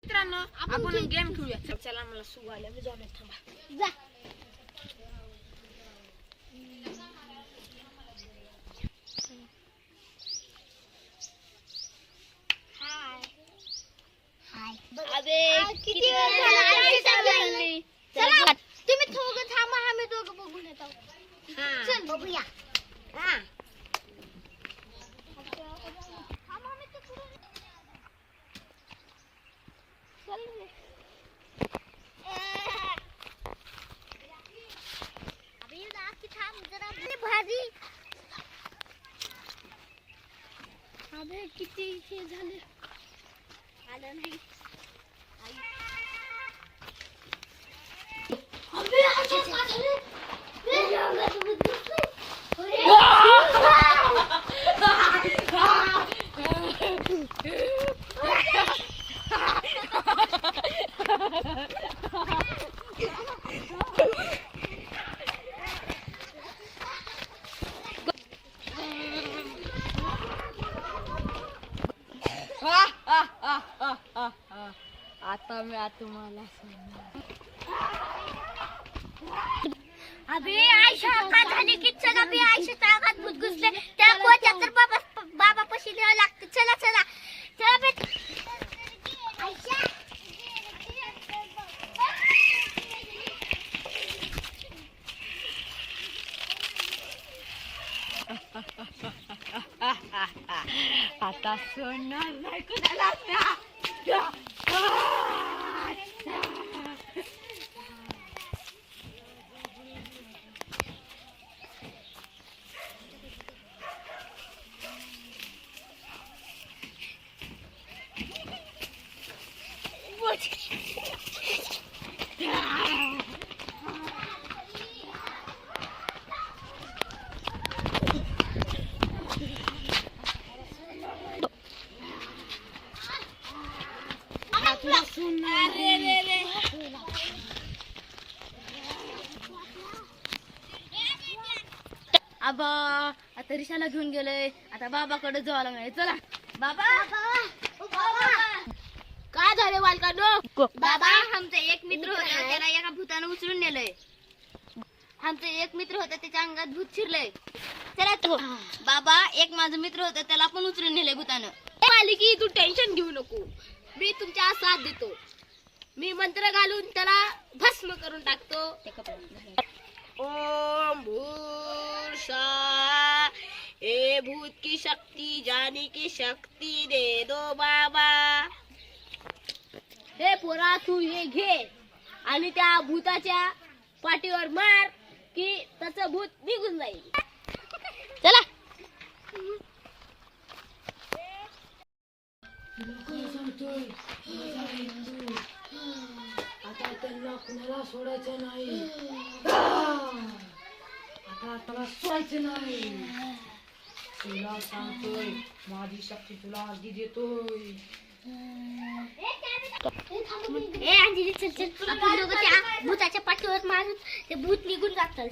मित्रांनो आपण गेम खेळूया. चला मला सुग आल्या मी जाऊन थांबा जा. अबे किती वेळ झाला. चला तुम्ही थोडं थांबा आम्ही दोघं बघून येतो. चल बघूया. हां अबे किती हे झाले आलं नाही. अबे असं का झाले. आता मी तुम्हाला अबे आयशा का झाली की चला बी आयशा तागात भूत घुसले त्या कोच्या तर बाबा पशी न्यावं लागते. चला चला चला बे आयशा. आता सोडणार नाही कुणाला. आबा आता रिशाला घेऊन गेलोय. आता बाबाकडे जावं लागणार. चला बाबा. काय झाले बालकांनो. बाबा आमचा एक मित्र होता त्याला एका भूतानं उचलून नेलंय. आमचं एक मित्र होता त्याच्या अंगात भूत शिरलंय. चला तो बाबा एक माझा मित्र होता त्याला पण उचलून नेलंय भूतानं. मालिकी तू टेन्शन घेऊ नको. मी तुमच्या साथ देतो. मी मंत्र घालून त्याला भस्म करून टाकतो. ओम भूषा ए भूत की शक्ति जाने की शक्ति दे दो बाबा. हे पोरा तू हे घे आणि त्या भूताच्या पाठीवर मार की त्याचं भूत निघून जाईल. चला आता त्यांना कुणाला सोडायचं नाही. आता त्याला सोडायचं नाही. तुला सांगतोय माझी शक्ती तुला आधी देतोय. अंजली चल चल आपण दोघं त्या भूताच्या पाठीवर मारून ते भूत निघून जातात.